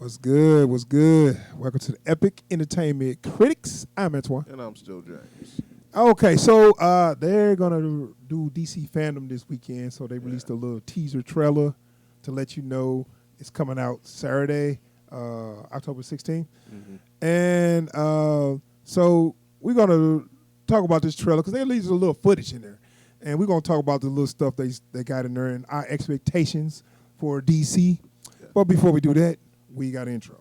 What's good? What's good? Welcome to the Epic Entertainment Critics. I'm Antoine. And I'm still James. Okay, so they're gonna do DC Fandom this weekend, so they released a little teaser trailer to let you know it's coming out Saturday, October 16th. Mm-hmm. And so we're gonna talk about this trailer because they released a little footage in there, and we're gonna talk about the little stuff they got in there and our expectations for DC. Yeah. But before we do that, we got an intro.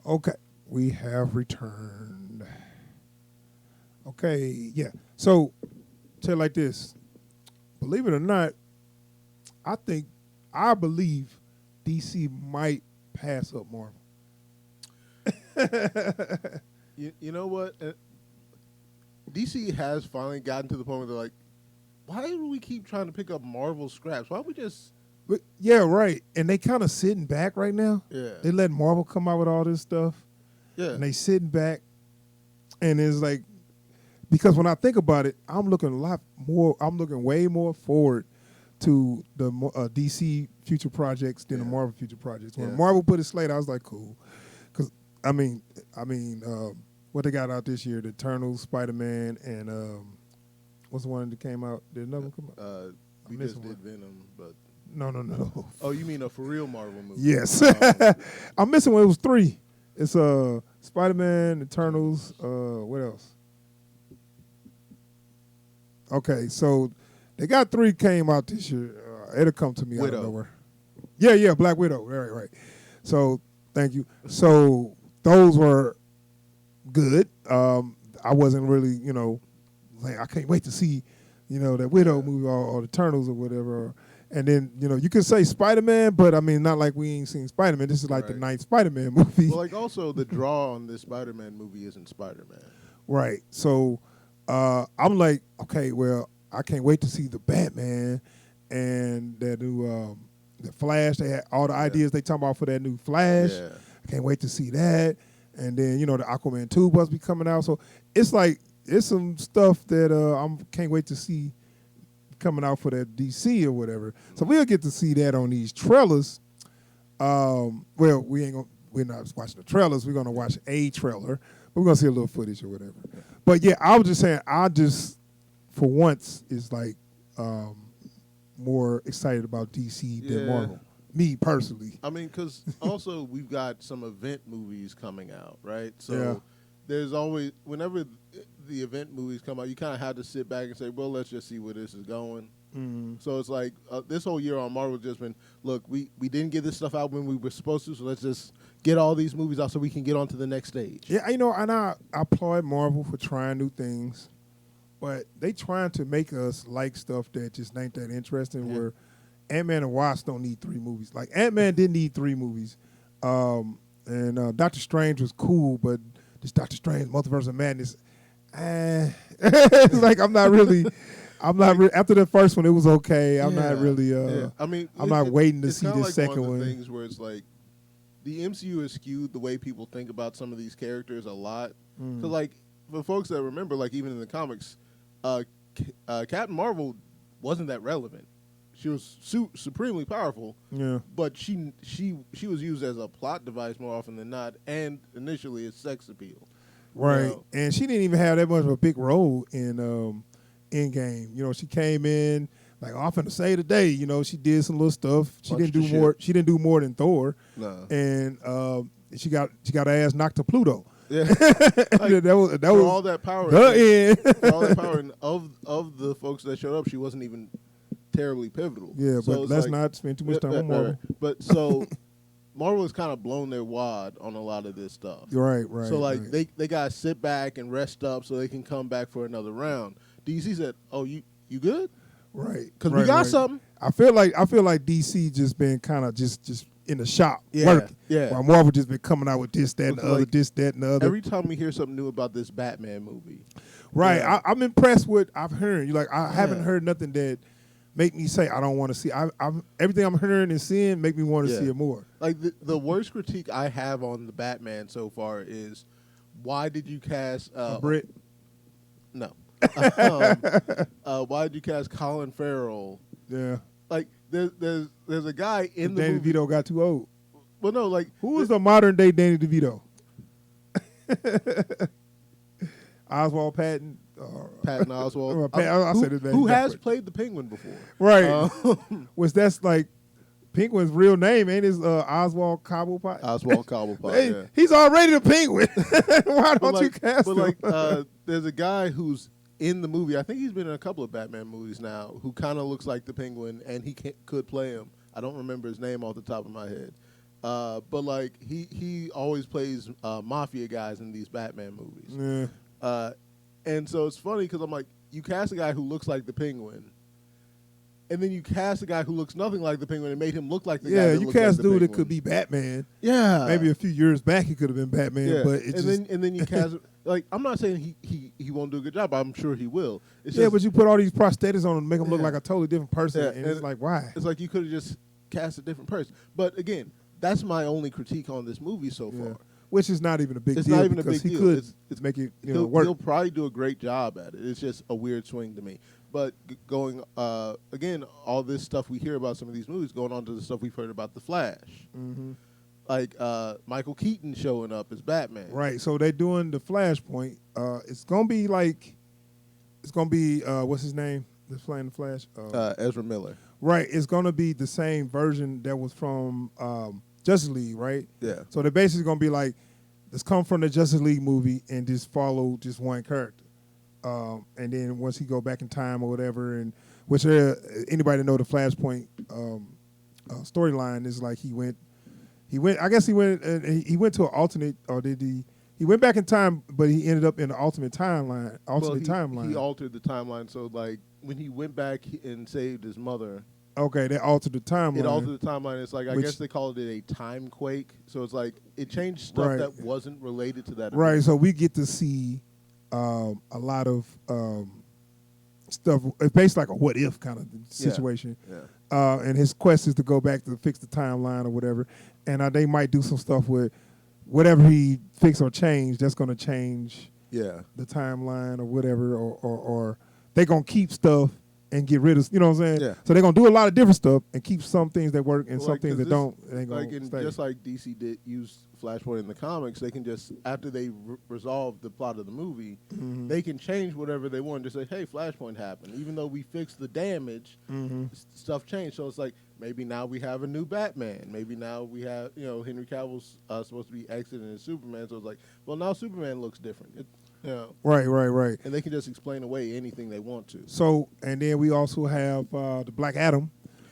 Okay, we have returned. Okay, yeah. So, tell you like this. Believe it or not, I believe DC might pass up Marvel. You know what? DC has finally gotten to the point where they're like, why do we keep trying to pick up Marvel scraps? Why don't we just... But, yeah, right. And they kind of sitting back right now. Yeah. They let Marvel come out with all this stuff. Yeah. And they sitting back. And it's like, because when I think about it, I'm looking way more forward to the DC future projects than the Marvel future projects. When Marvel put its slate, I was like, cool. Because, I mean, what they got out this year, the Eternals, Spider-Man, and what's the one that came out? Did another one come out? We just did Venom, but... No. Oh, you mean a for real Marvel movie? Yes. I'm missing one. It was 3. It's Spider-Man, Eternals, what else? Okay, so they got 3 came out this year. It'll come to me out of nowhere. Yeah, Black Widow. Right. So, thank you. So, those were good. I wasn't really, like, I can't wait to see, that Widow movie or the Eternals or whatever. And then, you could say Spider-Man, but, I mean, not like we ain't seen Spider-Man. This is like the 9th Spider-Man movie. Well, like, also, the draw on this Spider-Man movie isn't Spider-Man. Right. So, I'm like, okay, well, I can't wait to see the Batman and that new the Flash. They had all the ideas they talking about for that new Flash. Yeah. I can't wait to see that. And then, the Aquaman 2 must be coming out. So, it's like, it's some stuff that I can't wait to see coming out for that DC or whatever. So we'll get to see that on these trailers. Well, we're not watching the trailers. We're gonna watch a trailer, but we're gonna see a little footage or whatever. But yeah, I was just saying, for once is like more excited about DC than Marvel. Me personally. I mean, because also we've got some event movies coming out, right? So there's always, whenever the event movies come out, you kind of have to sit back and say, well, let's just see where this is going. Mm-hmm. So it's like this whole year on Marvel just been, look, we didn't get this stuff out when we were supposed to, so let's just get all these movies out so we can get on to the next stage. Yeah, and I applaud Marvel for trying new things, but they trying to make us like stuff that just ain't that interesting, where Ant-Man and Wasp don't need 3 movies. Like, Ant-Man didn't need 3 movies. And Doctor Strange was cool, but this Doctor Strange Multiverse of Madness, it's like I'm not really after the first one it was okay. I'm not really I mean, I'm not waiting to see the like second one. Of the things where it's like the MCU has skewed the way people think about some of these characters a lot. So like for folks that remember, like even in the comics, Captain Marvel wasn't that relevant. She was supremely powerful, but she was used as a plot device more often than not, and initially as sex appeal. Right, and she didn't even have that much of a big role in Endgame. She came in like often to save the day. She did some little stuff. She didn't do more. She didn't do more than Thor. No, and she got her ass knocked to Pluto. Yeah, like, that was all that power. For all that power, and of the folks that showed up, she wasn't even terribly pivotal. Yeah, so but let's not spend too much time on Marvel. But so Marvel has kind of blown their wad on a lot of this stuff. Right. So like they gotta sit back and rest up so they can come back for another round. DC said, "Oh, you good?" Right. Because we got something. I feel like DC just been kind of just in the shop working. Yeah. While Marvel just been coming out with this, that, and the other, this, that, and the other. Every time we hear something new about this Batman movie. Right. I'm impressed with I've heard. I haven't heard nothing that make me say I don't want to see. Everything I'm hearing and seeing make me want to see it more. Like the worst critique I have on the Batman so far is, why did you cast A Brit? No. Why did you cast Colin Farrell? Yeah. Like there's a guy in the Danny movie. DeVito got too old. Well, no, like who is the modern day Danny DeVito? Oswald Patton. Patton Oswald. I said his name. Who has played the Penguin before? Right. Which that's like Penguin's real name, ain't his Oswald Cobblepot? Oswald Cobblepot. Hey, yeah. He's already the Penguin. Why don't you cast him? But there's a guy who's in the movie. I think he's been in a couple of Batman movies now. Who kind of looks like the Penguin, and he could play him. I don't remember his name off the top of my head. But like he always plays mafia guys in these Batman movies. Yeah. And so it's funny because I'm like, you cast a guy who looks like the Penguin, and then you cast a guy who looks nothing like the Penguin and made him look like the guy. Yeah, that you looks cast like the dude that Penguin. could be Batman. Yeah, maybe a few years back he could have been Batman. Yeah. But it's and then you cast like, I'm not saying he won't do a good job. I'm sure he will. It's but you put all these prosthetics on him to make him look like a totally different person, Yeah, and it's like, why? It's like you could have just cast a different person. But again, that's my only critique on this movie so far. Which is not even a big It's deal. not even a because big he deal. could make it He'll work. probably do a great job at it. It's just a weird swing to me. But going again, all this stuff we hear about some of these movies, going on to the stuff we've heard about The Flash. Mm-hmm. Like Michael Keaton showing up as Batman. Right. So they're doing the Flashpoint. It's gonna be what's his name that's playing the Flash? Ezra Miller. Right. It's gonna be the same version that was from Justice League, right? Yeah. So they're basically gonna be like, let's come from the Justice League movie and just follow just one character. And then once he go back in time or whatever, and which anybody know the Flashpoint storyline is like he went I guess he went to an alternate, or did he went back in time, but he ended up in the alternate timeline. He altered the timeline, so like when he went back and saved his mother. Okay, they altered the timeline. It altered the timeline. It's like, I guess they called it a time quake. So it's like it changed stuff that wasn't related to that. Right. So we get to see a lot of stuff. It's basically like a what if kind of situation. Yeah. And his quest is to go back to fix the timeline or whatever. And they might do some stuff with whatever he fix or change. That's going to change. Yeah. The timeline or whatever, or they're going to keep stuff and get rid of, you know what I'm saying? Yeah. So they're going to do a lot of different stuff and keep some things that work and some things that don't. Ain't like gonna stay. just like DC did use Flashpoint in the comics, they can just, after they resolve the plot of the movie, they can change whatever they want. Just say, hey, Flashpoint happened. Even though we fixed the damage, stuff changed. So it's like, maybe now we have a new Batman. Maybe now we have, Henry Cavill's supposed to be exiting as Superman. So it's like, well, now Superman looks different. Right. And they can just explain away anything they want to. So, and then we also have the Black Adam.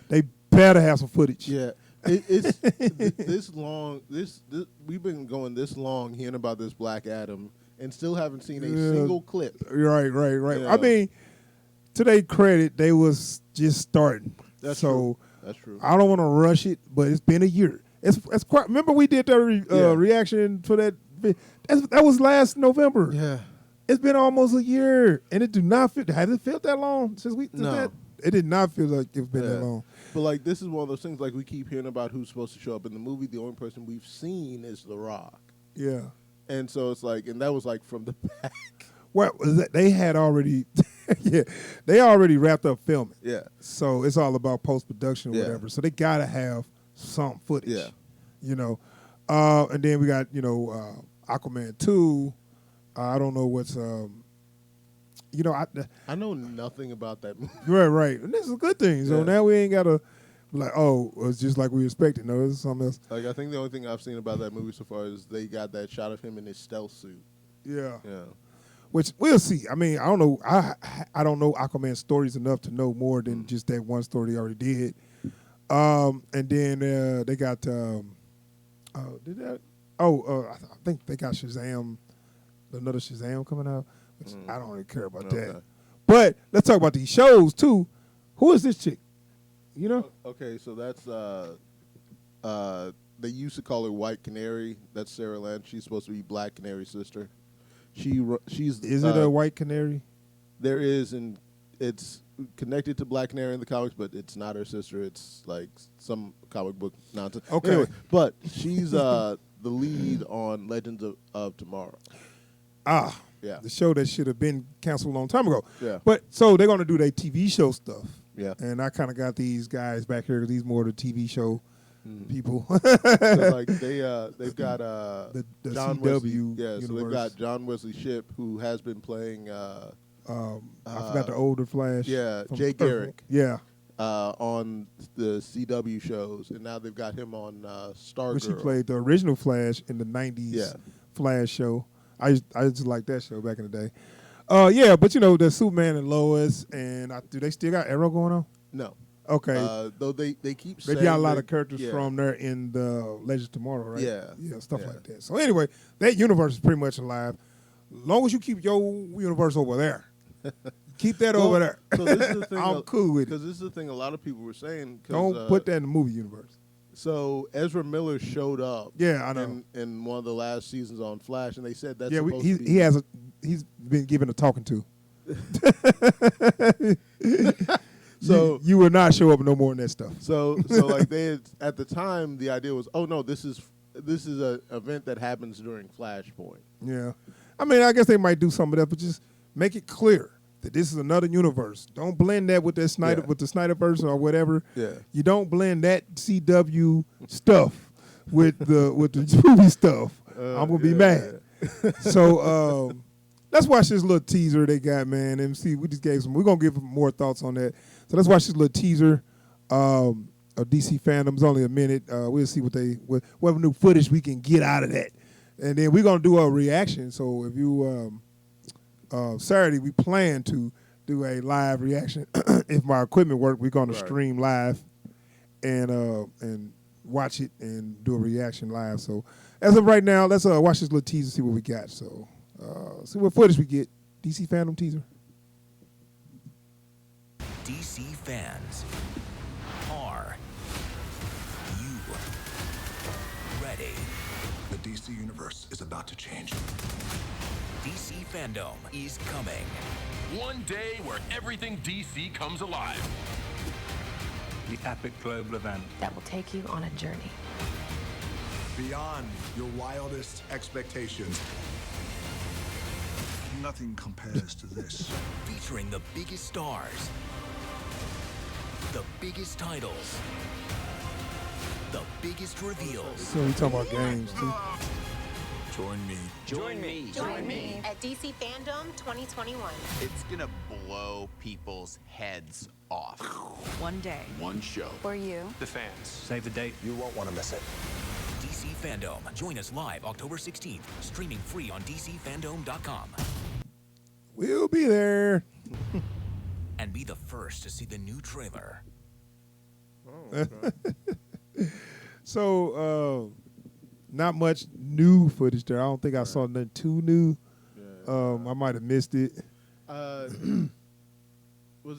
They better have some footage. Yeah. It's this long. This we've been going this long hearing about this Black Adam and still haven't seen a single clip. Right. Yeah. I mean, to their credit, they was just starting. That's true. I don't want to rush it, but it's been a year. It's quite. Remember we did the reaction for that. That was last November. Yeah. It's been almost a year, and it do not feel. Has it felt that long since we? No. It did not feel like it's been that long. But like, this is one of those things. Like, we keep hearing about who's supposed to show up in the movie. The only person we've seen is The Rock. Yeah. And so it's like, and that was like from the back. Well, they had already, they already wrapped up filming. Yeah. So it's all about post production or whatever. So they gotta have some footage. Yeah. And then we got Aquaman 2. I don't know what's I know nothing about that movie. Right. And this is a good thing. So now we ain't gotta like, it's just like we expected. No, it's something else. Like, I think the only thing I've seen about that movie so far is they got that shot of him in his stealth suit. Yeah. Yeah. Which we'll see. I mean, I don't know. I don't know Aquaman stories enough to know more than just that one story they already did. And then they got I think they got Shazam, another Shazam coming out, which I don't really care about that. But let's talk about these shows too. Who is this chick? You know? Okay, so that's they used to call her White Canary. That's Sarah Land. She's supposed to be Black Canary's sister. She's. Is it a White Canary? There is in it's connected to Black Canary in the comics, but it's not her sister. It's like some comic book nonsense. Okay. Anyway, but she's the lead on Legends of Tomorrow. Ah, Yeah. the show that should have been canceled a long time ago. Yeah. But so they're gonna do their TV show stuff. Yeah. And I kind of got these guys back here because these more the TV show people. So like they've got the John CW Wesley. Yeah, so they've universe. got John Wesley Shipp, who has been playing I forgot the older Flash. yeah, from Jay Earth. Garrick. Yeah, on the CW shows, and now they've got him on Stargirl. which he played the original Flash in the '90s Yeah. Flash show. I just liked that show back in the day. Yeah, but the Superman and Lois, and do they still got Arrow going on? No. Okay. Though they keep They saying got a lot that- of characters yeah. from there in the Legends of Tomorrow, right? Yeah. Yeah, stuff Yeah. like that. So anyway, that universe is pretty much alive. Long as you keep your universe over there. Keep that over there. So this is the thing. I'm cool with it. Because this is the thing a lot of people were saying. Don't put that in the movie universe. So Ezra Miller showed up. Yeah, I know. In one of the last seasons on Flash, and they said that's Yeah, supposed to be. he's been given a talking to. So you will not show up no more in that stuff. So like they had, at the time the idea was, oh no, this is an event that happens during Flashpoint. Yeah, I mean, I guess they might do some of that, but just make it clear that this is another universe. Don't blend that with the Snyderverse or whatever. Yeah. You don't blend that CW stuff with the movie stuff. I'm gonna be mad. So let's watch this little teaser they got, man, and see. We just gave some. We're gonna give more thoughts on that. So let's watch this little teaser of DC Fandom. It's only a minute. We'll see what new footage we can get out of that, and then we're gonna do a reaction. So if you Saturday we plan to do a live reaction. If my equipment work, we're gonna stream live and watch it and do a reaction live. So as of right now, let's watch this little teaser, see what we got. So see what footage we get. DC Fandom teaser. DC fans, are you ready? The DC universe is about to change. DC Fandom is coming. One day where everything DC comes alive. The epic global event that will take you on a journey. Beyond your wildest expectations. Nothing compares to this. Featuring the biggest stars, the biggest titles, the biggest reveals. So we talking about games too. Join me. Join me. Join me at DC Fandom 2021. It's gonna blow people's heads off. One day. One show. For you. the fans. Save the date. You won't want to miss it. DC Fandom. Join us live October 16th. Streaming free on DCFandom.com. We'll be there. And be the first to see the new trailer. So not much new footage there. I don't think I saw nothing too new. I might have missed it. Was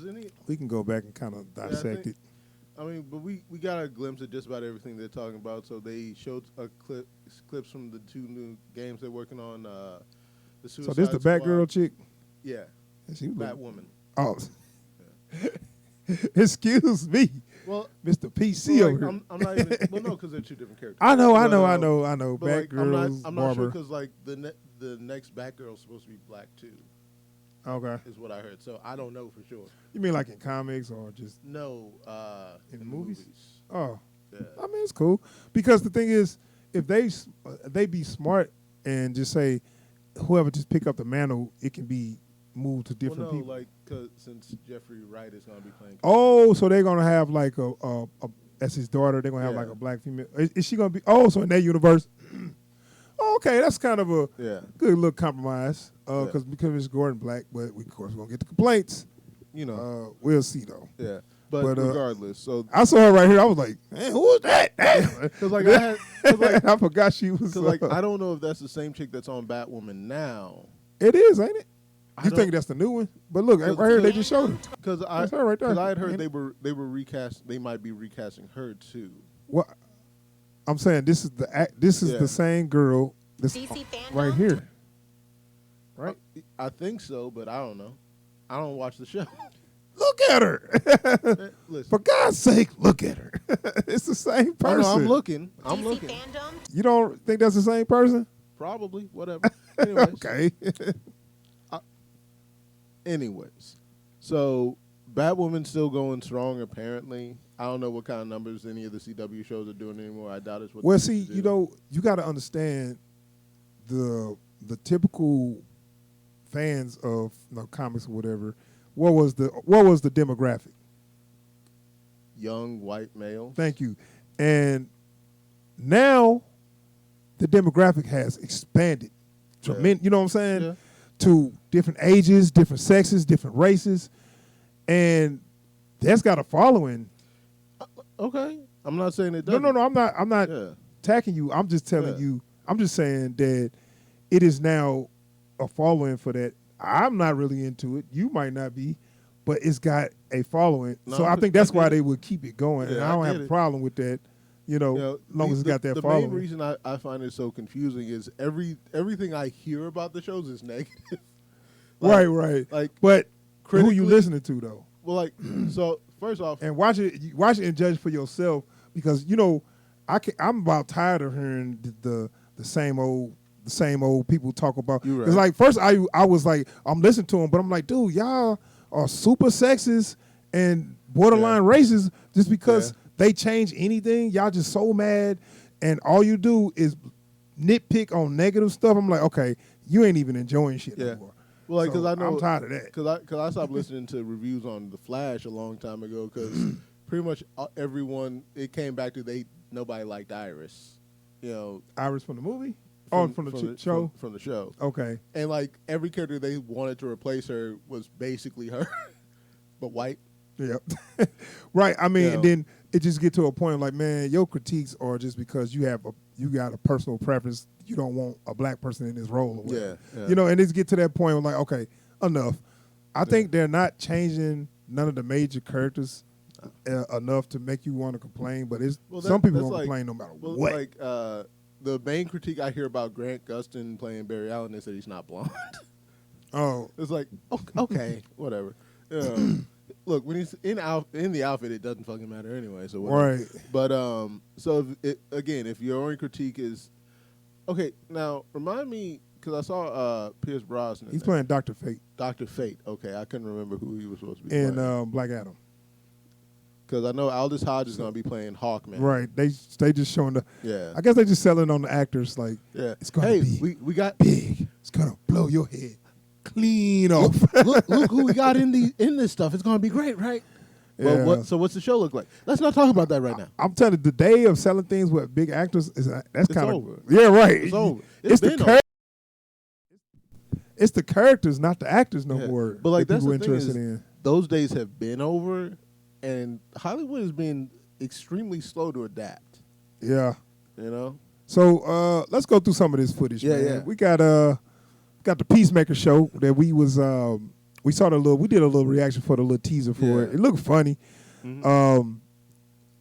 any? We can go back and kind of dissect it. I mean, but we got a glimpse of just about everything they're talking about. So they showed clips from the two new games they're working on. The Suicide So this the Squad. Batgirl chick? Yeah, She was Batwoman. Oh, excuse me, Well, Mr. PC well, over here. I'm not even. Well, no, because they're two different characters. I know. But, But like, Batgirl's I'm not sure Barber. because like the next Batgirl's supposed to be black too, Okay. is what I heard. So I don't know for sure. You mean like in comics or just No, in the movies? movies. Oh, Yeah. I mean it's cool because the thing is, if they be smart and just say whoever just pick up the mantle, it can be moved to different well, no, people. like since Jeffrey Wright is going to be playing. Oh, so they're gonna have like a as his daughter. They're gonna have Yeah. like a black female. Is she gonna be? Oh, so in that universe. Oh, okay, that's kind of a Yeah. good little compromise. Yeah. Because it's Gordon Black, but we of course we're gonna get the complaints. You know. We'll see though. Yeah. But regardless, so I saw her right here. I was like, man, who is that? because like I had, cause, like, I forgot she was. cause, like I don't know if that's the same chick that's on Batwoman now. It is, ain't it? I You don't- think that's the new one? But look, right here they just showed her. Because That's her right there. Because I had heard Ain't they were recast. They might be recasting her too. What I'm saying, this is Yeah. the same girl. This DC Fandom. right here. Right? I think so, but I don't know. I don't watch the show. Look at her. Listen. For God's sake, look at her. It's the same I person. know, I'm looking. I'm DC looking. Fandom. You don't think that's the same person? Probably, whatever. Anyways. Okay. Anyways, so Batwoman's still going strong. Apparently, I don't know what kind of numbers any of the CW shows are doing anymore. I doubt it's what. Well, they see, used to you do. know, you got to understand the typical fans of comics or whatever. What was the demographic? Young white male. Thank you. And now the demographic has expanded. You know what I'm saying? Yeah. To different ages, different sexes, different races, and that's got a following. Okay, I'm not saying it No, doesn't. I'm not Yeah. attacking you. I'm just telling you. I'm just saying that it is now a following for that. I'm not really into it. You might not be, but it's got a following. No, So I think that's I why get they it. would keep it going, and Yeah, I don't I have get a it. problem with that. You know, as long as it's got that the following. main reason I find it so confusing is everything I hear about the shows is negative. Right. Like, but who you critically- listening to though? well, like, so first off, And watch it and judge for yourself, because you know I'm about tired of hearing the same old people talk about. You right. It's like first I was like, I'm listening to them, but I'm like, dude, y'all are super sexist and borderline racist just because they change anything. Y'all just so mad, and all you do is nitpick on negative stuff. I'm like, okay, you ain't even enjoying shit anymore. well, like, because So I know I'm tired of that. Because I stopped listening to reviews on The Flash a long time ago because pretty much everyone, it came back to nobody liked Iris. You know, Iris from the movie? From the show? From the show. Okay. And like every character they wanted to replace her was basically her, but white. Yep. Right. I mean, Yeah. and then it just get to a point like, man, your critiques are just because you got a personal preference. You don't want a black person in this role or whatever. Yeah. You know, and it's get to that point where like, okay, enough. I think they're not changing none of the major characters enough to make you want to complain, but some people don't complain no matter what. Like the main critique I hear about Grant Gustin playing Barry Allen is that he's not blonde. Oh. It's like, okay, whatever. Look, when he's in the outfit, it doesn't fucking matter anyway. So whatever. Right. But so if your only critique is okay, now remind me because I saw Pierce Brosnan. He's playing Dr. Fate Dr. Fate. Okay, I couldn't remember who he was supposed to be in playing. Black Adam. Because I know Aldous Hodge is going to be playing Hawkman. Right. They just showing the. Yeah. I guess they just selling on the actors like. Yeah. It's gonna be we got big. It's gonna blow your head clean off. look who we got in this stuff. It's going to be great, right? Yeah. Well, so what's the show look like? Let's not talk about that right now. I'm telling you, the day of selling things with big actors that's kind of over. Yeah, right. It's over. It's been the over. it's the characters, not the actors no more. But like that that's people the thing interested is, in. those days have been over, and Hollywood has been extremely slow to adapt. Yeah. You know. So let's go through some of this footage. Yeah, man. yeah. We got the Peacemaker show that we was we did a little reaction for the little teaser for it. It looked funny. Mm-hmm.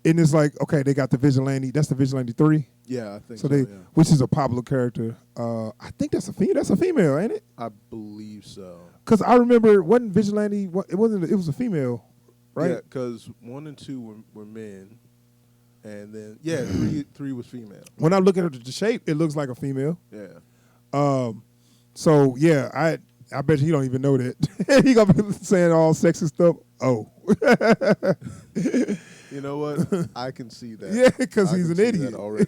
And it's like, okay, they got the Vigilante. That's the Vigilante 3. Yeah, I think So so. they, which is a popular character. I think that's a female. That's a female, ain't it? I believe so. Because I remember it wasn't Vigilante. It wasn't. It was a female, right? Yeah, because 1 and 2 were men, and then three was female. When I look at the shape, it looks like a female. Yeah. So yeah, I bet you don't even know that. He gonna be saying all sexy stuff. Oh. You know what? I can see that. Yeah, because I he's can an see idiot. that already.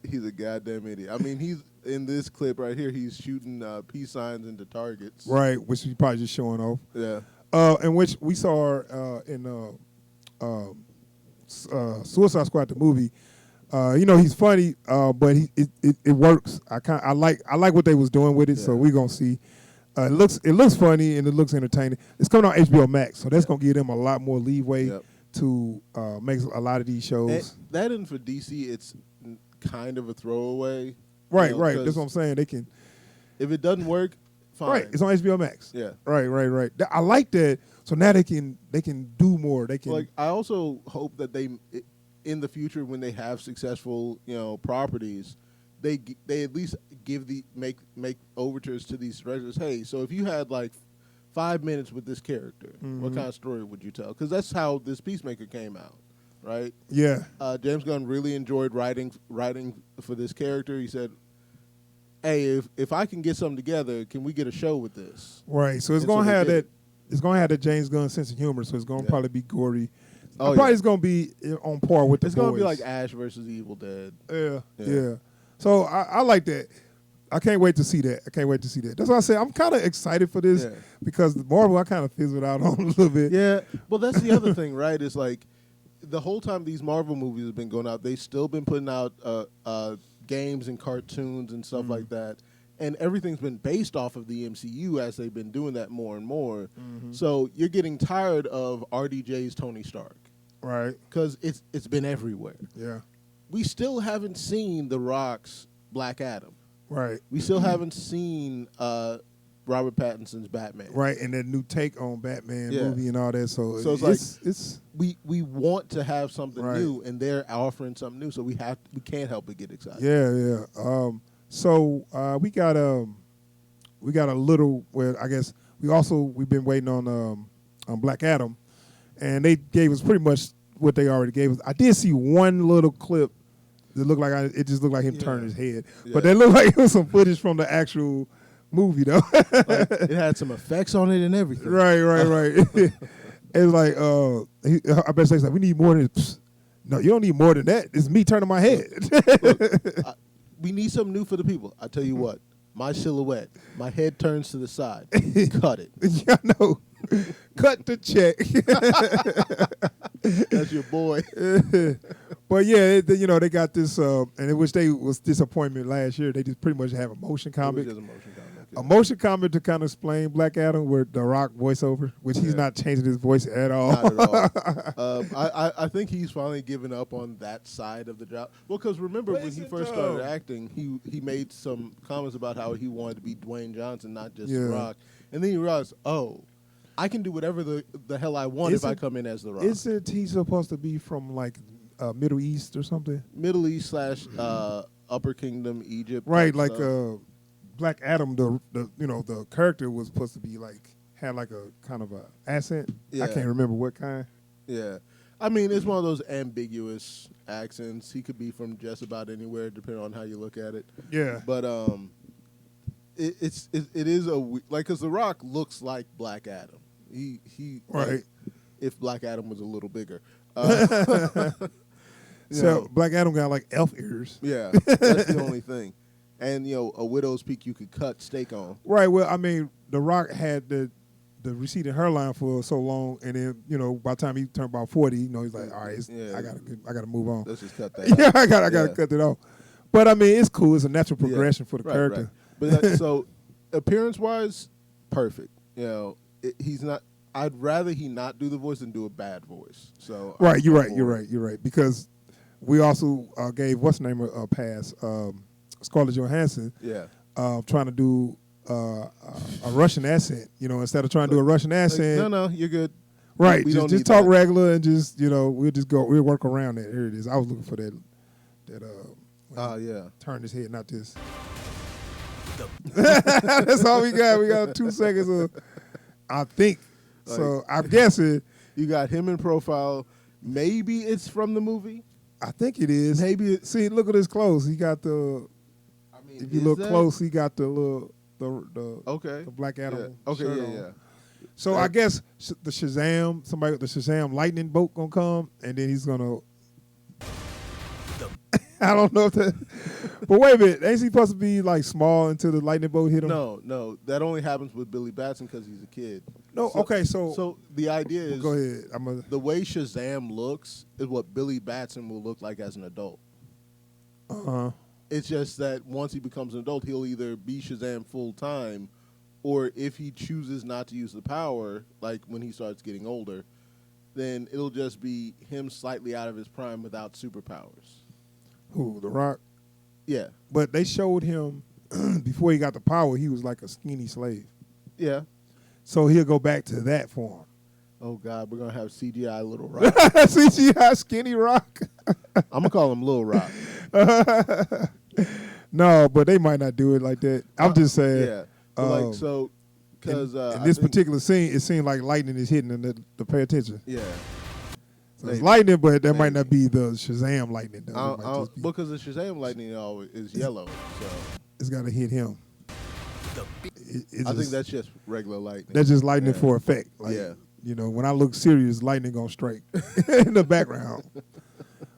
He's a goddamn idiot. I mean, he's in this clip right here. He's shooting peace signs into targets. Right, which he's probably just showing off. Yeah. In which we saw in Suicide Squad the movie. You know, he's funny, but it works. I like what they was doing with it. So we gonna see. It looks funny and it looks entertaining. It's coming on HBO Max, so that's gonna give them a lot more leeway to make a lot of these shows. And for DC, it's kind of a throwaway. Right, you know, right. That's what I'm saying. They can. If it doesn't work, fine. Right, it's on HBO Max. Yeah. Right. I like that. So now they can do more. They can. Like, I also hope that in the future, when they have successful, properties, they at least make overtures to these directors. Hey, so if you had like 5 minutes with this character, what kind of story would you tell? Because that's how this Peacemaker came out, right? Yeah. James Gunn really enjoyed writing for this character. He said, "Hey, if I can get something together, can we get a show with this?" Right. So it's gonna have that. It's gonna have the James Gunn sense of humor. So it's gonna probably be gory. Probably it's gonna be on par with the It's gonna be boys. like Ash versus Evil Dead. Yeah. So I like that. I can't wait to see that. That's why I say I'm kind of excited for this because the Marvel I kind of fizzled out on a little bit. Yeah. Well, that's the other thing, right? Is like the whole time these Marvel movies have been going out, they've still been putting out games and cartoons and stuff like that. And everything's been based off of the MCU as they've been doing that more and more. So you're getting tired of RDJ's Tony Stark. Right. Because it's been everywhere. Yeah. We still haven't seen The Rock's Black Adam. Right. We still haven't seen Robert Pattinson's Batman. Right, and that new take on Batman movie and all that. So it's we want to have something new, and they're offering something new, so we can't help but get excited. Yeah. So we got a little. Well, I guess we've been waiting on Black Adam, and they gave us pretty much what they already gave us. I did see one little clip that looked like it just looked like him turning his head, but that looked like it was some footage from the actual movie though. Like, it had some effects on it and everything. Right. It's like I bet they like we need more than. Psst. No, you don't need more than that. It's me turning my head. Look, we need something new for the people. I tell you what, my silhouette, my head turns to the side. Cut it. Yeah, no. Cut the check. That's your boy. But yeah, they got this, and it which they was disappointment last year. They just pretty much have a motion comic. A motion comic to kind of explain Black Adam with The Rock voiceover, which he's not changing his voice at all. Not at all. I think he's finally given up on that side of the job. Well, because remember when he first started acting, he made some comments about how he wanted to be Dwayne Johnson, not just The Rock. And then he realized, I can do whatever the hell I want if I come in as The Rock. Isn't he supposed to be from like Middle East or something? Middle East / Upper Kingdom, Egypt. Right, like Black Adam, the character was supposed to be had like a kind of a accent. Yeah. I can't remember what kind. Yeah. I mean, it's one of those ambiguous accents. He could be from just about anywhere, depending on how you look at it. Yeah. But it is because The Rock looks like Black Adam. He right. Like, if Black Adam was a little bigger. So Black Adam got like elf ears. Yeah, that's the only thing. And a widow's peak you could cut steak on. Right. Well, I mean, The Rock had the receding hairline for so long, and then by the time he turned about 40, he's like, all right, I gotta move on. Let's just cut that. Yeah, I gotta cut it off. But I mean, it's cool. It's a natural progression for the character. Right. But so appearance wise, perfect. He's not. I'd rather he not do the voice than do a bad voice. So right, you're right. Because we also gave what's the name a pass. Scarlett Johansson, trying to do a Russian accent, instead of trying to do a Russian accent. No, you're good. Right, we just talk regular and just we'll work around it. Here it is. I was looking for that. Turn his head, not this. That's all we got. We got 2 seconds of, I think. So I'm guessing you got him in profile. Maybe it's from the movie. I think it is. Maybe see, look at his clothes. He got the. If you look close, he got the little the Black Adam. Yeah. Okay, shirt yeah, on. yeah. So I guess the Shazam lightning bolt gonna come, and then he's gonna. I don't know if that. But wait a minute, ain't he supposed to be like small until the lightning bolt hit him? No, that only happens with Billy Batson because he's a kid. No, so the idea is go ahead. The way Shazam looks is what Billy Batson will look like as an adult. It's just that once he becomes an adult, he'll either be Shazam full time, or if he chooses not to use the power, like when he starts getting older, then it'll just be him slightly out of his prime without superpowers. Who, The Rock? Yeah. But they showed him before he got the power, he was like a skinny slave. Yeah. So he'll go back to that form. Oh, God, we're going to have CGI Little Rock. CGI Skinny Rock? I'm going to call him Little Rock. No, but they might not do it like that. I'm just saying. Yeah. So because in this particular scene, it seemed like lightning is hitting them to pay attention. Yeah. So it's lightning, but that might not be the Shazam lightning. Because the Shazam lightning is yellow, so it's got to hit him. I think that's just regular lightning. That's just lightning for effect. Like, you know, when I look serious, lightning gonna strike in the background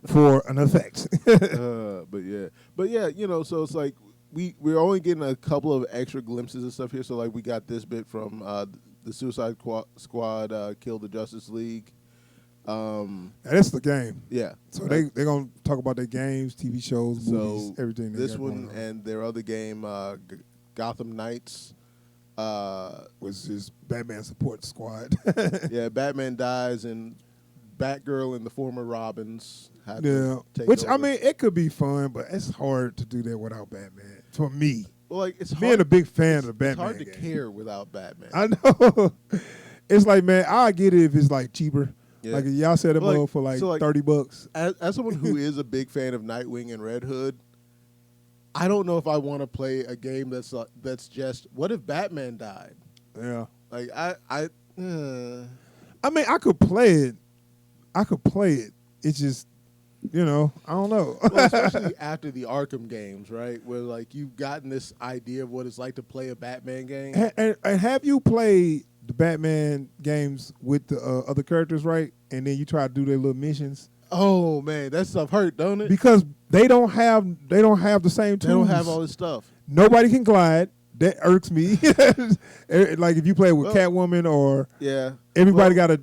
for an effect. but yeah, you know, so it's like we're only getting a couple of extra glimpses of stuff here. So like we got this bit from the Suicide Squad killed the Justice League. That's the game. Yeah. So they're gonna talk about their games, TV shows, movies, everything. This one and their other game, Gotham Nights. Was his Batman support squad. Yeah, Batman dies and Batgirl and the former Robins had to take which over. I mean, it could be fun, but it's hard to do that without Batman. For me, well, like it's being a big fan of the Batman. It's hard to care without Batman. I know. It's like, man, I get it if it's like cheaper. Yeah. Like if y'all set them up for like $30. As someone who is a big fan of Nightwing and Red Hood, I don't know if I want to play a game that's just what if Batman died? Yeah. Like I mean, I could play it. It's just, you know, I don't know. Well, especially after the Arkham games, right? Where like you've gotten this idea of what it's like to play a Batman game. And have you played the Batman games with the other characters, right? And then you try to do their little missions. Oh man, that stuff hurt, don't it? Because they don't have the same tools. They don't have all this stuff. Nobody can glide. That irks me. Like if you play with Catwoman or everybody got to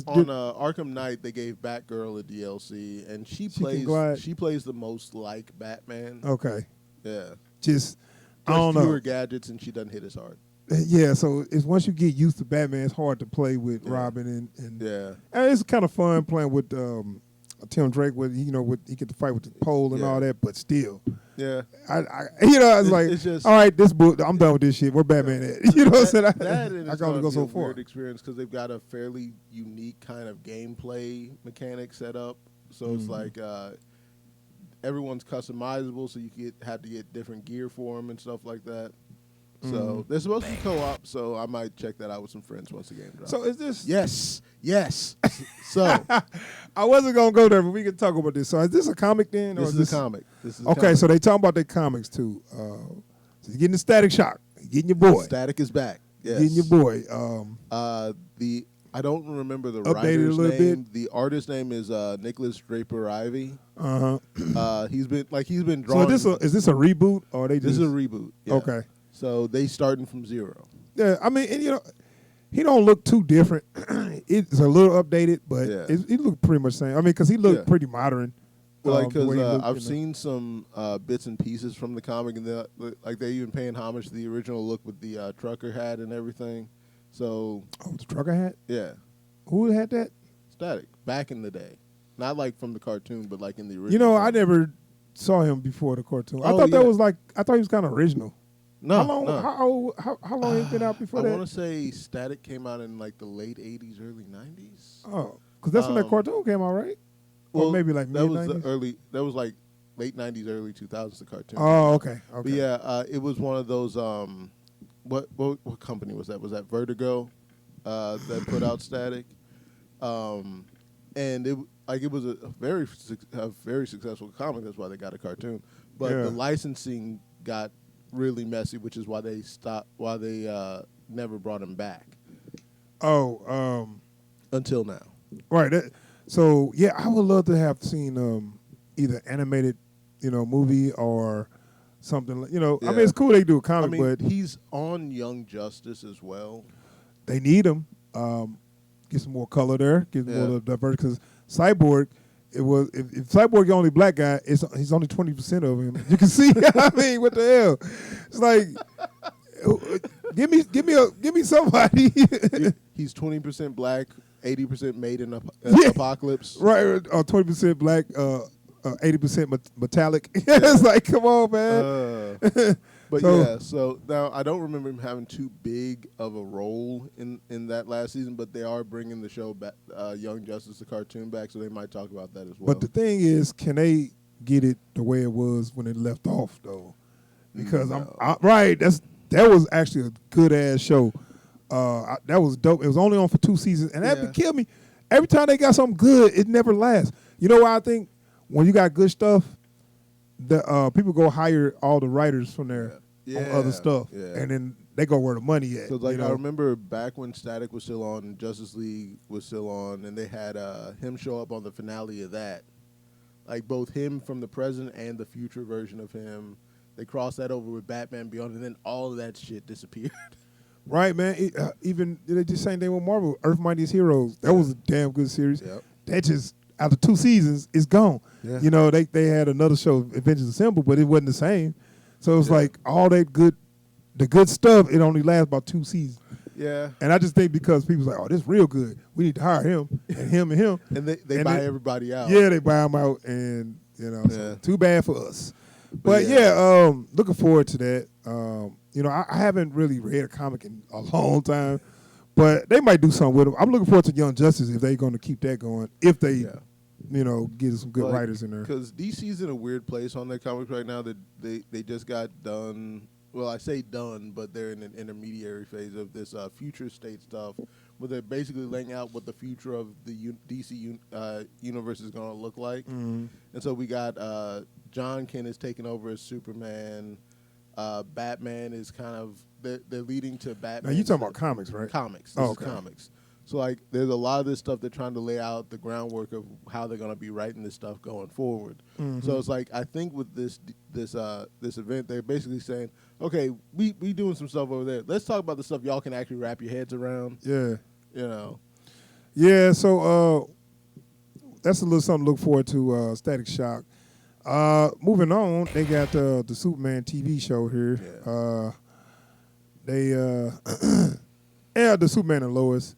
on Arkham Knight they gave Batgirl a DLC and she plays the most like Batman. Okay. Yeah. Just I don't know. Fewer gadgets and she doesn't hit as hard. Yeah, so it's once you get used to Batman, it's hard to play with Robin and it's kind of fun playing with Tim Drake with he get to fight with the pole and all that, but still. Yeah. I was like, it's just, all right, this book, I'm done with this shit. Where Batman at? You know what I'm saying? I can only go so far. Weird experience because they've got a fairly unique kind of gameplay mechanic set up. So it's like everyone's customizable, so you have to get different gear for them and stuff like that. So they're supposed to be co-op, so I might check that out with some friends once the game drops. So is this? Yes. So I wasn't gonna go there, but we can talk about this. So is this a comic then? This is a comic. Okay, so they talking about their comics too. So you're getting the Static Shock. You're getting your boy. Static is back. Yes. You're getting your boy. I don't remember the updated writer's a little name. bit. The artist's name is Nicholas Draper Ivy. He's been drawing. So is this a reboot or they? This is a reboot. Yeah. Okay. So they starting from zero. Yeah, I mean, and he don't look too different. It's a little updated, but he looked pretty much the same. I mean, because he looked pretty modern. Well, because I've seen some bits and pieces from the comic, and they're even paying homage to the original look with the trucker hat and everything. So the trucker hat? Yeah. Who had that? Static back in the day, not like from the cartoon, but like in the original. I never saw him before the cartoon. I thought I thought he was kind of original. No, how long has it been out before that? I want to say Static came out in like the late 80s, early 90s. Oh, because that's when that cartoon came out, right? Well, or maybe like mid-90s? That was like late 90s, early 2000s, the cartoon. Oh, okay. But yeah, it was one of those, what company was that? Was that Vertigo that put out Static? And it was a very successful comic. That's why they got a cartoon. But the licensing got really messy, which is why they never brought him back. Until now. Right. So yeah, I would love to have seen either animated, movie or something. I mean, it's cool they do a comic, but he's on Young Justice as well. They need him. Get some more color there. Get more diverse because Cyborg. It was if Cyborg the only black guy, he's only 20% of him. You can see. I mean, what the hell? It's like, give me somebody. He's 20% black, 80% made in Apocalypse. Right, 20% black, 80% metallic. It's like, come on, man. So now I don't remember him having too big of a role in that last season, but they are bringing the show back, Young Justice, the cartoon, back, so they might talk about that as well. But the thing is, can they get it the way it was when it left off, though? Because that was actually a good ass show. That was dope. It was only on for 2 seasons, and that killed me. Every time they got something good, it never lasts. You know why I think when you got good stuff, the people go hire all the writers from there on other stuff, and then they go where the money at. So like you know? I remember back when Static was still on, and Justice League was still on, and they had him show up on the finale of that. Like both him from the present and the future version of him, they crossed that over with Batman Beyond, and then all of that shit disappeared. Right, man. Even they did the same thing with Marvel. Earth Mightiest Heroes. That was a damn good series. Yep. That just after 2 seasons, it's gone. Yeah. You know, they had another show, Avengers Assemble, but it wasn't the same. So it's like all that the good stuff. It only lasts about 2 seasons. Yeah. And I just think because people's like, oh, this is real good. We need to hire him and him and him. And they buy everybody out. Yeah, they buy them out, and you know, so too bad for us. But yeah. Looking forward to that. You know, I haven't really read a comic in a long time, but they might do something with them. I'm looking forward to Young Justice if they're going to keep that going. If they, you know, get some good writers in there. Because DC's in a weird place on their comics right now. That they just got done. Well, I say done, but they're in an intermediary phase of this future state stuff, where they're basically laying out what the future of the DC universe is going to look like. Mm-hmm. And so we got John Kent is taking over as Superman. Batman is kind of they're leading to Batman. Now you talking about comics, right? Comics. This is comics. So like, there's a lot of this stuff they're trying to lay out the groundwork of how they're going to be writing this stuff going forward. Mm-hmm. So it's like I think with this event, they're basically saying, okay, we doing some stuff over there. Let's talk about the stuff y'all can actually wrap your heads around. Yeah. You know. Yeah. So that's a little something to look forward to. Static Shock. Moving on, they got the Superman TV show here. Yeah. The Superman and Lois.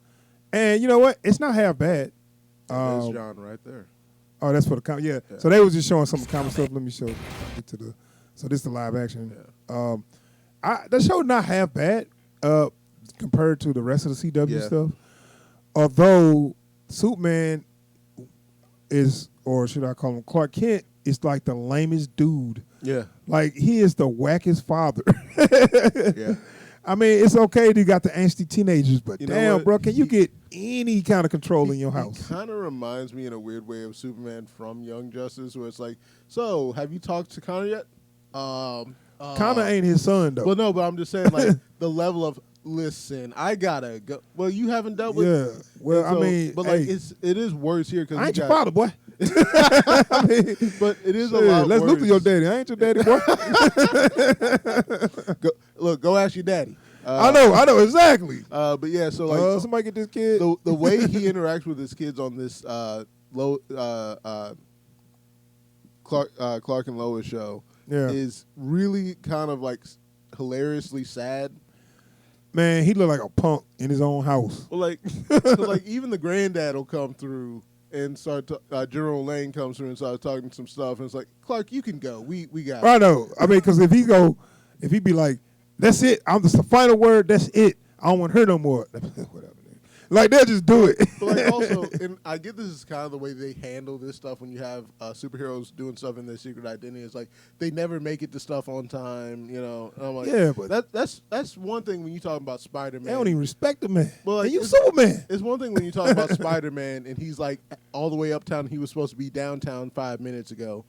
And you know what? It's not half bad. That's John right there. Oh, that's for the comic. Yeah. So they was just showing some comic stuff. Let me show. Get to the. So this is the live action. Yeah. The show not half bad compared to the rest of the CW stuff. Although Superman is, or should I call him Clark Kent, is like the lamest dude. Yeah. Like he is the wackest father. Yeah. I mean, it's okay that you got the angsty teenagers, but You know damn, what? bro, can you get any kind of control in your house? He kind of reminds me in a weird way of Superman from Young Justice, where it's like, so have you talked to Connor yet? Connor ain't his son though. Well, no, but I'm just saying, like the level of listen, I gotta go. Well, you haven't dealt with. Yeah. Well, so, I mean, but like hey, it is worse here because I ain't your father, boy. I mean, but it is a lot. Let's worse. look to your daddy. I ain't your daddy, boy. Go ask your daddy. I know exactly. But yeah, so like somebody get this kid. the way he interacts with his kids on this Clark and Lois show is really kind of like hilariously sad. Man, he look like a punk in his own house. Well, like, so like even the granddad will come through and start. General Lane comes through and starts talking some stuff, and it's like, Clark, you can go. We got. I know. I mean, because if he be like, that's it. That's the final word. That's it. I don't want to hear no more. Whatever. Like they'll just do it. But like also, and I get this is kind of the way they handle this stuff when you have superheroes doing stuff in their secret identity. It's like they never make it to stuff on time, you know. And I'm like, yeah, but that's one thing when you talk about Spider-Man. They don't even respect the man. Well, like, and you Superman. It's one thing when you talk about Spider-Man and he's like all the way uptown. He was supposed to be downtown 5 minutes ago.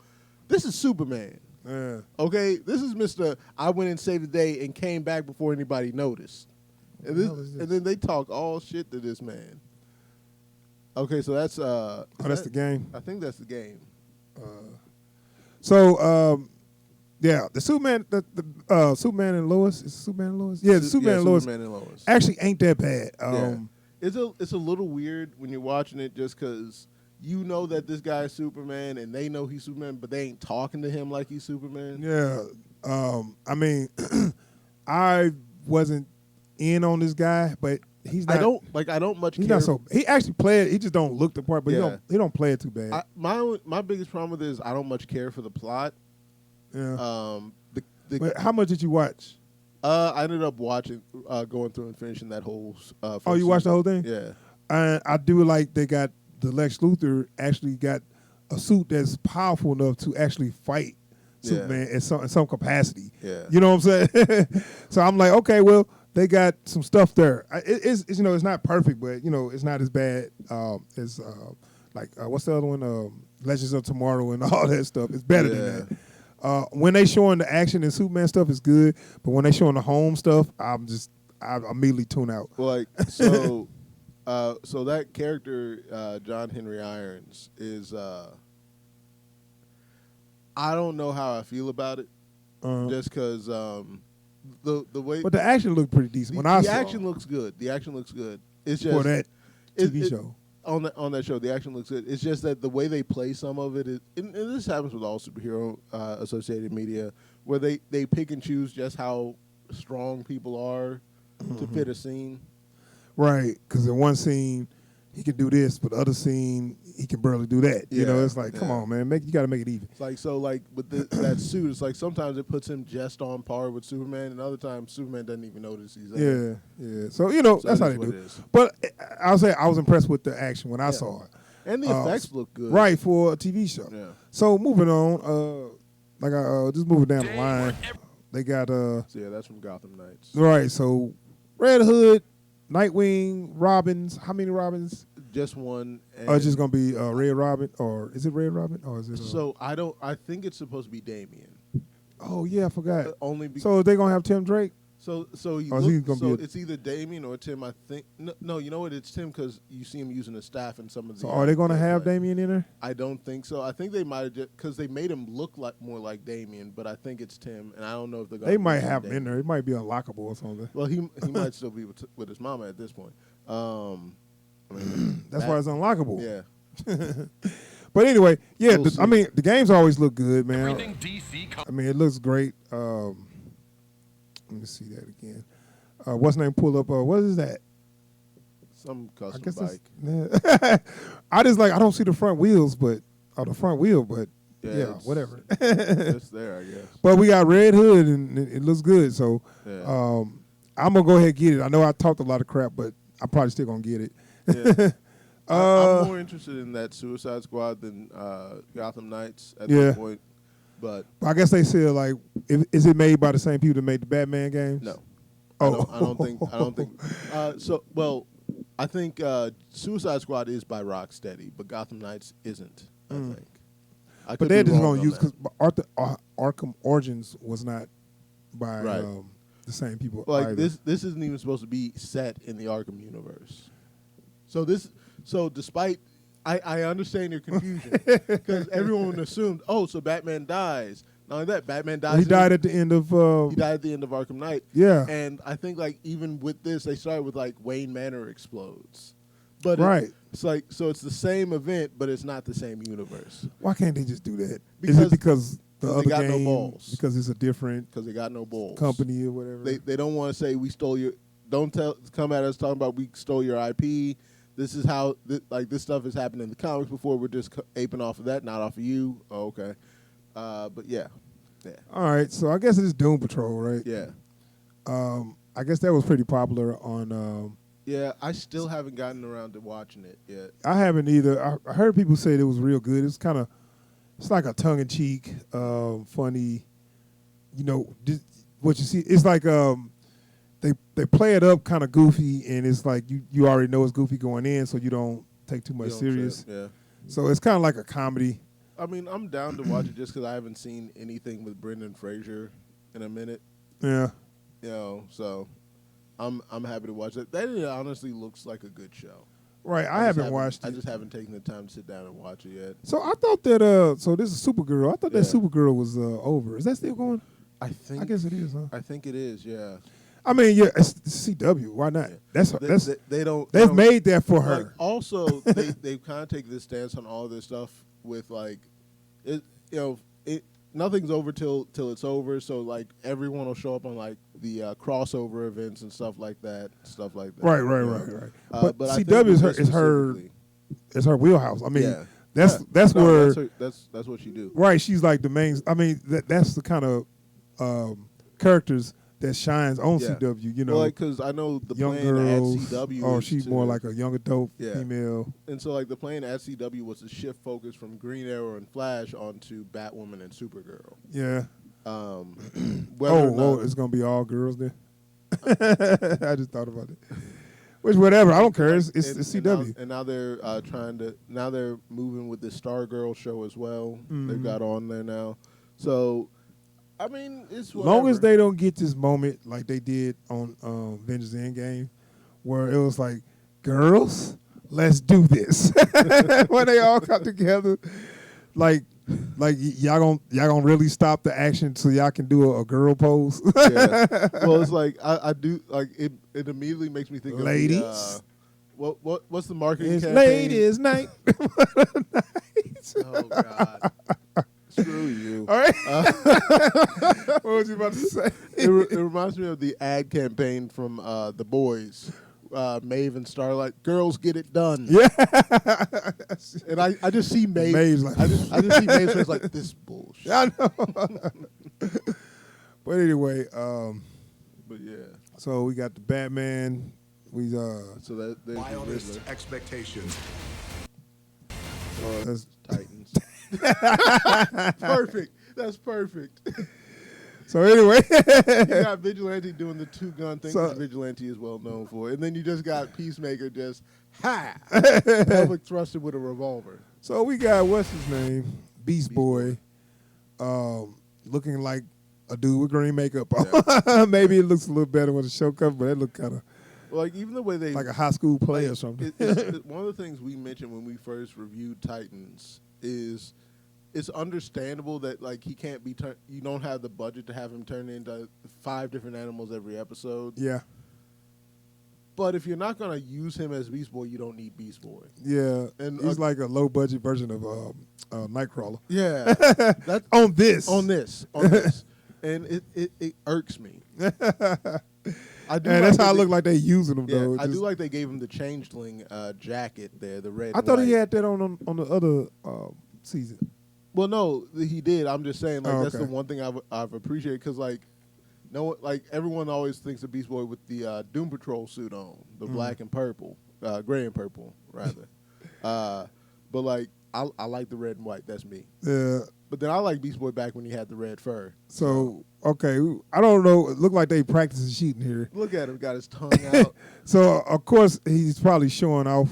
This is Superman. Yeah. Okay, this is Mr. I went and saved the day and came back before anybody noticed. And then they talk all shit to this man. Okay, so that's that's the game. I think that's the game. The Superman, the Superman and Lois. Is it Superman and Lois? Yeah, Superman and Lois. Superman and Lois. Actually, ain't that bad. It's a little weird when you're watching it just because you know that this guy is Superman and they know he's Superman, but they ain't talking to him like he's Superman. Yeah. I mean, I wasn't in on this guy, but he's not. I don't much he's care. Not so. He actually played. He just don't look the part, but he don't play it too bad. My biggest problem with it is I don't much care for the plot. Yeah. But how much did you watch? I ended up watching, going through and finishing that whole. Oh, you watched the whole thing? Yeah. I do like they got the Lex Luthor actually got a suit that's powerful enough to actually fight Superman in some capacity. Yeah. You know what I'm saying? So I'm like, okay, well, they got some stuff there. It's it's not perfect, but it's not as bad as what's the other one? Legends of Tomorrow and all that stuff. It's better than that. When they showing the action and Superman stuff is good, but when they showing the home stuff, I immediately tune out. Well, so that character, John Henry Irons, is I don't know how I feel about it, just because the way. But the action looked pretty decent. The action looks good. The action looks good. It's just for that TV show. On that show, the action looks good. It's just that the way they play some of it is, and this happens with all superhero associated media, where they pick and choose just how strong people are to fit a scene. Right, because in one scene he can do this, but the other scene he can barely do that. It's like, come on, man, you got to make it even. It's like with that suit, it's like sometimes it puts him just on par with Superman, and other times Superman doesn't even notice he's there. Yeah. So that's how they do. But I'll say I was impressed with the action when I saw it, and the effects look good. Right, for a TV show. Yeah. So moving on, just moving down the line, they got that's from Gotham Nights. Right, so Red Hood, Nightwing, Robins. How many Robins? Just one. It's just gonna be Red Robin, or is it Red Robin, or is it? So I think it's supposed to be Damian. Oh yeah, I forgot. So they gonna have Tim Drake? So it's either Damian or Tim. I think no. You know what? It's Tim because you see him using the staff in some of the. So are they gonna have Damian in there? I don't think so. I think they might have just because they made him look more like Damian, but I think it's Tim, and I don't know if they're gonna. They might have him in there. It might be unlockable or something. Well, he might still be with his mama at this point. That's why it's unlockable. Yeah. But anyway, yeah. We'll the games always look good, man. Everything DC it looks great. Let me see that again. What's name? Pull up. What is that? Some custom bike. I don't see the front wheels, but the front wheel, but yeah whatever. It's there, I guess. But we got Red Hood, and it looks good. So I'm gonna go ahead and get it. I know I talked a lot of crap, but I'm probably still gonna get it. Yeah. I'm more interested in that Suicide Squad than Gotham Knights at this point. But I guess they said is it made by the same people that made the Batman games? No. Oh, I don't think. I think Suicide Squad is by Rocksteady, but Gotham Knights isn't. I think. But they're just gonna use because Arkham Origins was not by the same people. Like this isn't even supposed to be set in the Arkham universe. So despite. I understand your confusion because everyone assumed, so Batman dies. Not only that, Batman dies. He died at the end of. He died at the end of Arkham Knight. Yeah, and I think even with this, they started with Wayne Manor explodes, but it's it's the same event, but it's not the same universe. Why can't they just do that? Is it because the other got game? No balls. Because it's a different. Because they got no balls. Company or whatever. They don't want to say we stole your. Don't come at us talking about we stole your IP. This is how this stuff has happened in the comics before. We're just aping off of that, not off of you. Oh, okay. But yeah. All right, so I guess it is Doom Patrol, right? Yeah. I guess that was pretty popular on. Yeah, I still haven't gotten around to watching it yet. I haven't either. I heard people say it was real good. It's like a tongue-in-cheek, funny. What you see, it's like They play it up kind of goofy, and it's like you already know it's goofy going in, so you don't take too much serious. Yeah. So it's kind of like a comedy. I mean, I'm down to watch it just because I haven't seen anything with Brendan Fraser in a minute. Yeah. So I'm happy to watch it. That honestly looks like a good show. Right. I haven't watched it. I just haven't taken the time to sit down and watch it yet. So I thought that so this is Supergirl. I thought that Supergirl was over. Is that still going? I guess it is, huh? I think it is, yeah. I mean, yeah, it's CW. Why not? Yeah. They've made that for her. Also, they've kind of taken this stance on all this stuff with nothing's over till it's over. So everyone will show up on the crossover events and stuff like that. Right. But CW is her wheelhouse. I mean, that's what she do. Right. She's like the main. I mean, that's the kind of characters that shines on CW, Well, because I know the young plan girls, at CW. Or she's more like a young adult female. And so, the plan at CW was to shift focus from Green Arrow and Flash onto Batwoman and Supergirl. Yeah. It's gonna be all girls then. I just thought about it. Which, whatever. I don't care. It's CW. And now they're now they're moving with this Stargirl show as well. They've got on there now. So, I mean, it's whatever. Long as they don't get this moment like they did on Avengers Endgame, where it was like, girls, let's do this. When they all got together, like y'all gonna really stop the action so y'all can do a girl pose. Yeah. Well, it's like I do like it. It immediately makes me think ladies. of the, what's the marketing It's campaign? ladies' night. Oh God. Screw you. All right. What was you about to say? It reminds me of the ad campaign from The Boys. Maeve and Starlight, girls get it done. Yeah. And I just see Maeve. Maeve's like, I just see Maeve's face like, this bullshit. I know. But anyway, But yeah. so we got the Batman. We So that there's the Wildest Riddler. expectations. that's Titans. Perfect. That's perfect. so anyway. You got Vigilante doing the two-gun thing So- that Vigilante is well known for. And then you just got Peacemaker just, pelvic thrusted with a revolver. So we got what's his name, Beast Boy, looking like a dude with green makeup on. Maybe it looks a little better when the show comes, but it looked kind of Like, even the way they... like a high school play or something. One of the things we mentioned when we first reviewed Titans is it's understandable that, like, he can't be... you don't have the budget to have him turn into 5 different animals every episode. Yeah, But if you're not going to use him as Beast Boy, you don't need Beast Boy. yeah. And, He's like a low budget version of Nightcrawler. Yeah. That's On this. And it irks me. I do And like that's that how it they- looked like they using him, Yeah, though. I do Just- like they gave him the changeling jacket there, the red. I and thought he white. had that on the other season. Well, no, he did. I'm just saying, like, that's the okay. one thing I've appreciated because, like, no, like everyone always thinks of Beast Boy with the Doom Patrol suit on, the black and purple, gray and purple rather. But like, I like the red and white. That's me. Yeah. But then I like Beast Boy back when he had the red fur. So okay, I don't know. It looked like they practicing shooting here. Look at him, got his tongue out. So of course he's probably showing off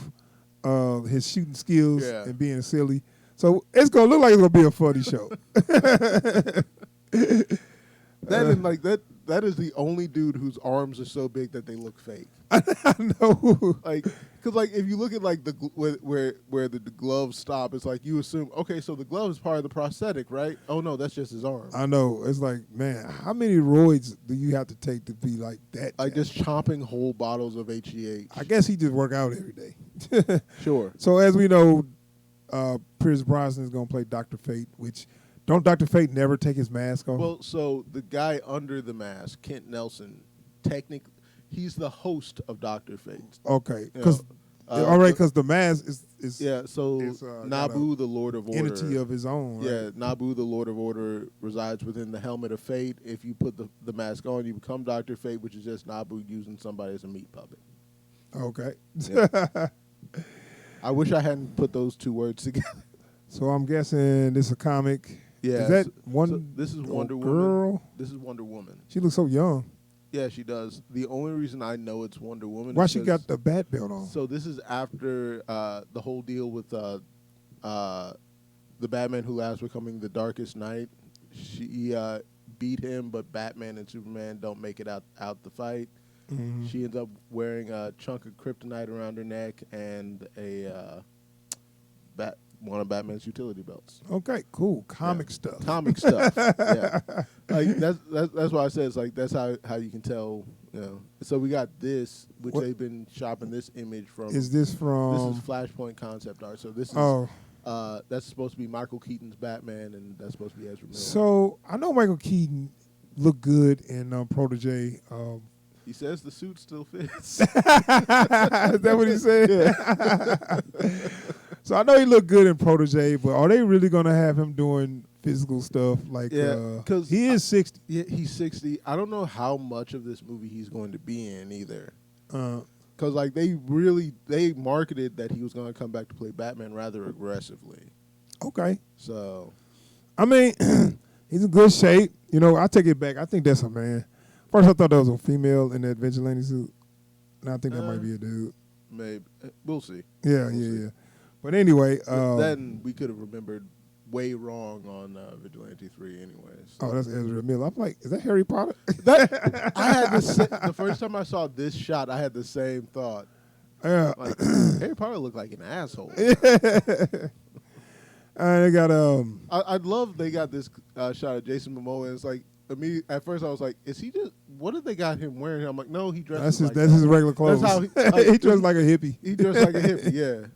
his shooting skills Yeah. and being silly. So it's gonna look like it's gonna be a funny show. That and like that is the only dude whose arms are so big that they look fake. I know. Like, because like if you look at like where the gloves stop, it's like you assume, okay, so the glove is part of the prosthetic, right? Oh no, that's just his arm. I know. It's like, man, how many roids do you have to take to be like that? Like jacked? just chomping whole bottles of HGH. I guess he just work out every day. Sure. So as we know, Pierce Brosnan is gonna play Dr. Fate, which don't Dr. Fate never take his mask off? Well, so the guy under the mask, Kent Nelson, technically, he's the host of Dr. Fate. Okay, You because know, all right, because the mask is Yeah, so It's, got Nabu, the Lord of Order. entity of his own. Right? Yeah, Nabu, the Lord of Order, resides within the helmet of fate. If you put the mask on, you become Dr. Fate, which is just Nabu using somebody as a meat puppet. Okay. Yeah. I wish I hadn't put those two words together. So I'm guessing this is a comic. Yeah. Is that so- one? so this is Wonder girl? Woman. This is Wonder Woman. She looks so young. Yeah, she does. The only reason I know it's Wonder Woman Why is she 'cause- got the bat belt on? So this is after the whole deal with the Batman Who Laughs becoming the Darkest Knight. She beat him, but Batman and Superman don't make it out the fight. Mm-hmm. She ends up wearing a chunk of kryptonite around her neck and one of Batman's utility belts. Okay, cool. Comic stuff. Comic stuff. Yeah, like that's why I said it's like that's how you can tell. You know, so we got this, which What- they've been shopping this image from. Is this from? This is Flashpoint concept art. So this is Oh, that's supposed to be Michael Keaton's Batman, and that's supposed to be Ezra Miller. so I know Michael Keaton looked good in Protege. He says the suit still fits. Is that what he said? So I know he looked good in Protege, but are they really gonna have him doing physical stuff? Like, Yeah, 'cause he is 60. Yeah, he's 60. I don't know how much of this movie he's going to be in either. Because like they marketed that he was going to come back to play Batman rather aggressively. Okay. So I mean, he's in good shape. You know, I take it back. I think that's a man. First, I thought that was a female in that vigilante suit. And I think that might be a dude. Maybe. We'll see. Yeah, yeah. But anyway. Then we could have remembered way wrong on Vigilante 3 anyways. Oh, that's Ezra Miller. I'm like, is that Harry Potter? I had the first time I saw this shot, I had the same thought. Yeah. Like, Harry Potter looked like an asshole. They got I'd love they got this shot of Jason Momoa, and it's like at first I was like, is he just? What did they got him wearing? I'm like, no, he dresses. That's his regular clothes. That's how he dressed like a hippie. He dressed like a hippie, yeah.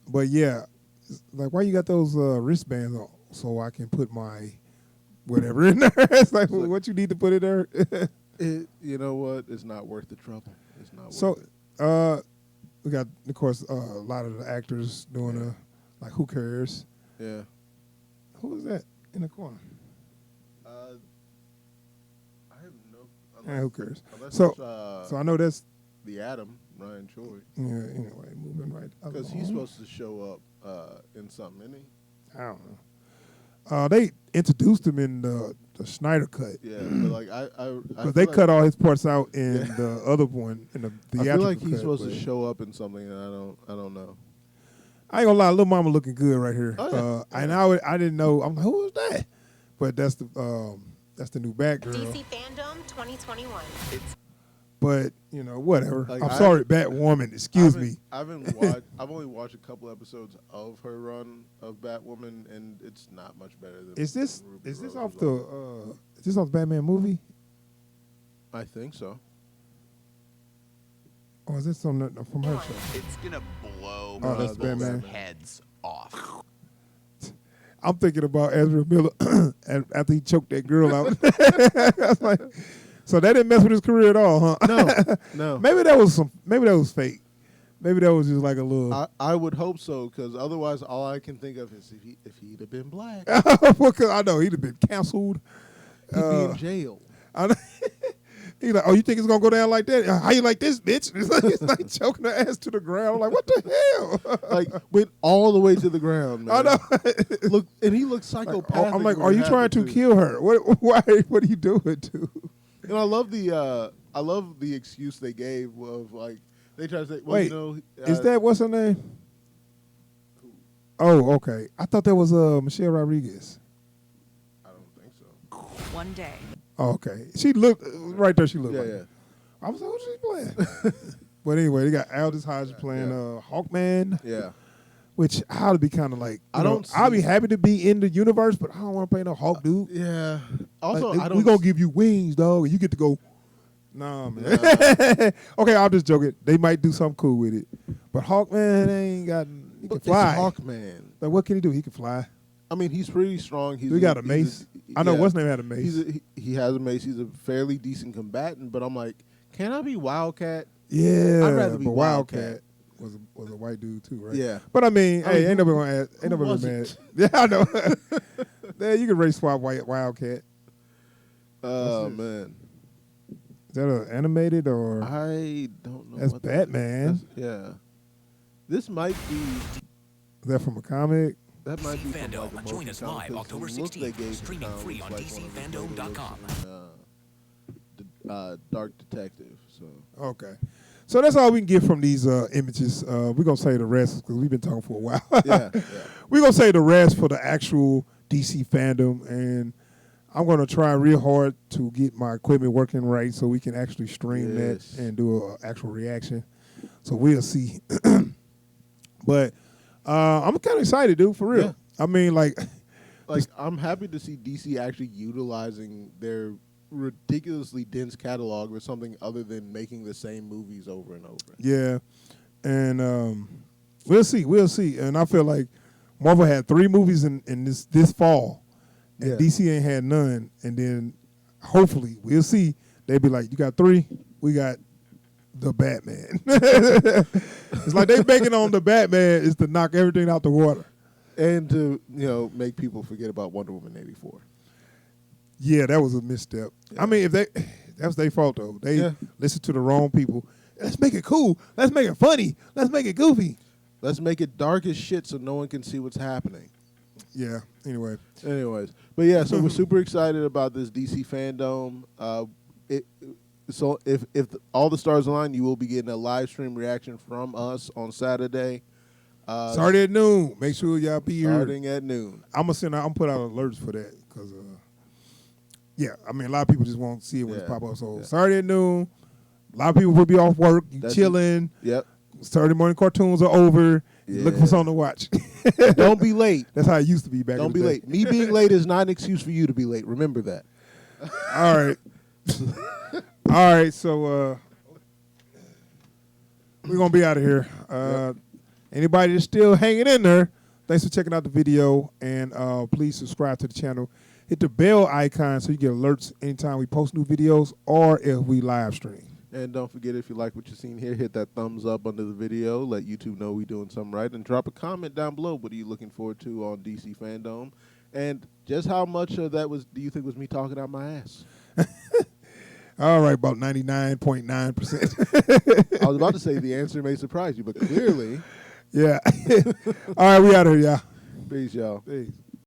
But yeah, like why you got those wristbands on so I can put my whatever in there? It's like, well, what you need to put in there? You know what? It's not worth the trouble. It's not. So, worth it. We got, of course, a lot of the actors doing like, who cares? Yeah. Who is that in the corner? I have no. Who cares? So I know that's the Atom, Ryan Choi. Yeah. Anyway, moving right. Because he's supposed to show up in something, isn't he? I don't know. They introduced him in the Snyder cut. Yeah, but like because they cut all his parts out in the other one in the theatrical I feel like he's cut, supposed to show up in something, and I don't know. I ain't gonna lie, Lil Mama looking good right here. Oh, yeah. And I didn't know. I'm like, who is that? But that's the new Batgirl. DC Fandom 2021. But whatever. Like, I'm sorry, Batwoman. Excuse me. I've only watched a couple episodes of her run of Batwoman, and it's not much better than. Is this off the Batman movie? I think so. Or is this something from her show? It's gonna blow that's people's Batman. heads off. I'm thinking about Ezra Miller after he choked that girl out. I was like, so that didn't mess with his career at all, huh? No. Maybe that was fake. Maybe that was just like a little. I would hope so, because otherwise, all I can think of is if he'd have been black, Well, 'cause I know he'd have been canceled. he'd be in jail. He's like, oh, you think it's gonna go down like that? How you like this, bitch? It's like choking her ass to the ground. I'm like, what the hell? Like went all the way to the ground, man. I know. Look, and he looks psychopathic. I'm like, when are it you trying to happened, kill her? What are you doing to? And I love the excuse they gave of like they try to say, well, Wait, is that what's her name? Oh, okay. I thought that was Michelle Rodriguez. I don't think so. One day. Oh, okay. She looked right there. She looked like Yeah. her. I was like, who's she playing? But anyway, they got Aldous Hodge playing Hawkman. Yeah. Which I'd be kind of like, I'll be happy to be in the universe, but I don't want to play no Hawk dude. Yeah. Also, like, we're gonna give you wings, dog, and you get to go. Nah, man. Okay, I'll just joke it. They might do something cool with it, but Hawkman ain't got. He can fly. It's Hawkman. Like, what can he do? He can fly. I mean, he's pretty strong. We got a mace. I know what's name had a mace. He has a mace. He's a fairly decent combatant, but I'm like, can I be Wildcat? Yeah, I'd rather be but Wildcat. Was a white dude too, right? Yeah. But I mean, hey, ain't nobody gonna ask. Ain't nobody was mad. it? Yeah, I know. Yeah, you can race swap Wildcat. Oh man, is that an animated or? I don't know. That's Batman. Yeah. This might be. Is that from a comic? That might DC be from Fandom. like a Join us multi-comic, live October 'cause the look they 16th. gave Streaming Tom free was on like one of the DCFandom.com. Dark Detective. So Okay. So that's all we can get from these images. We're going to say the rest because we've been talking for a while. yeah. We're going to say the rest for the actual DC Fandom. And I'm going to try real hard to get my equipment working right so we can actually stream that and do an actual reaction. So we'll see. But I'm kind of excited, dude, for real. Yeah. I mean, like I'm happy to see DC actually utilizing their ridiculously dense catalog with something other than making the same movies over and over. Yeah, and we'll see. And I feel like Marvel had 3 movies in this fall, and DC ain't had none. And then hopefully we'll see. They be like, you got 3, we got the Batman. It's like they banking on the Batman is to knock everything out the water. And to, make people forget about Wonder Woman 84. Yeah, that was a misstep. Yeah. I mean, that's their fault though. They listened to the wrong people. Let's make it cool. Let's make it funny. Let's make it goofy. Let's make it dark as shit so no one can see what's happening. Yeah. Anyway. Anyways, but yeah, so we're super excited about this DC Fandom. So if all the stars align, you will be getting a live stream reaction from us on Saturday. Starting at noon. Make sure y'all be here. Starting at noon. I'm gonna put out alerts for that because yeah, I mean a lot of people just won't see it when it pop up. So Saturday at noon. A lot of people will be off work, chilling. Yep. Saturday morning cartoons are over. You're looking for something to watch. Don't be late. That's how it used to be back. Don't in the be day. late. Me being late is not an excuse for you to be late. Remember that. All right. All right. So we're gonna be out of here. Anybody that's still hanging in there, thanks for checking out the video, and please subscribe to the channel. Hit the bell icon so you get alerts anytime we post new videos or if we live stream. And don't forget, if you like what you've seen here, hit that thumbs up under the video. Let YouTube know we're doing something right. And drop a comment down below. What are you looking forward to on DC Fandom? And just how much of that do you think was me talking out my ass? All right, about 99.9%. I was about to say the answer may surprise you, but clearly. Yeah. All right, we out of here, y'all. Peace, y'all. Peace.